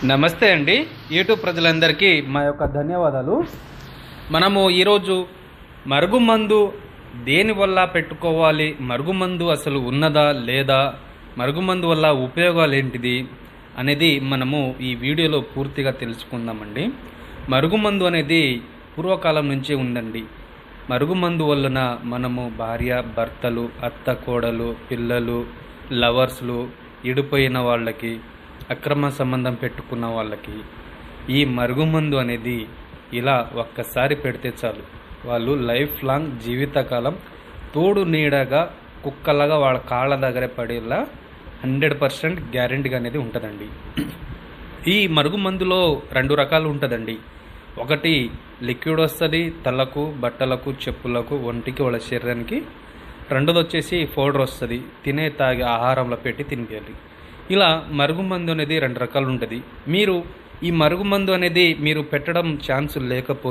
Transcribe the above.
నమస్తే అండి. యూట్యూబ్ ప్రజలందరికీ మా యొక్క ధన్యవాదాలు. మనము ఈరోజు మరుగుమందు దేనివల్ల పెట్టుకోవాలి, మరుగుమందు అసలు ఉన్నదా లేదా, మరుగుమందు వల్ల ఉపయోగాలు ఏంటిది అనేది మనము ఈ వీడియోలో పూర్తిగా తెలుసుకుందామండి. మరుగుమందు అనేది పూర్వకాలం నుంచే ఉందండి. మరుగుమందు వలన మనము భార్య భర్తలు, అత్త కోడలు, పిల్లలు, లవర్స్లు, ఇడిపోయిన వాళ్ళకి, అక్రమ సంబంధం పెట్టుకున్న వాళ్ళకి ఈ మరుగుమందు అనేది ఇలా ఒక్కసారి పెడితే చాలు, వాళ్ళు లైఫ్ లాంగ్ జీవితకాలం తోడు నీడగా కుక్కలాగా వాళ్ళ కాళ్ళ దగ్గర పడేలా 100% గ్యారెంటీగా అనేది ఉంటుందండి. ఈ మరుగుమందులో 2 రకాలు ఉంటుందండి. ఒకటి లిక్విడ్ వస్తుంది, తలకు, బట్టలకు, చెప్పులకు, ఒంటికి, వాళ్ళ శరీరానికి. రెండోది వచ్చేసి పౌడర్ వస్తుంది, తినే తాగే ఆహారంలో పెట్టి తినిపించాలి. ఇలా మరుగుమందు అనేది 2 రకాలు ఉంటుంది. మీరు ఈ మరుగుమందు అనేది మీరు పెట్టడం ఛాన్స్ లేకపోతే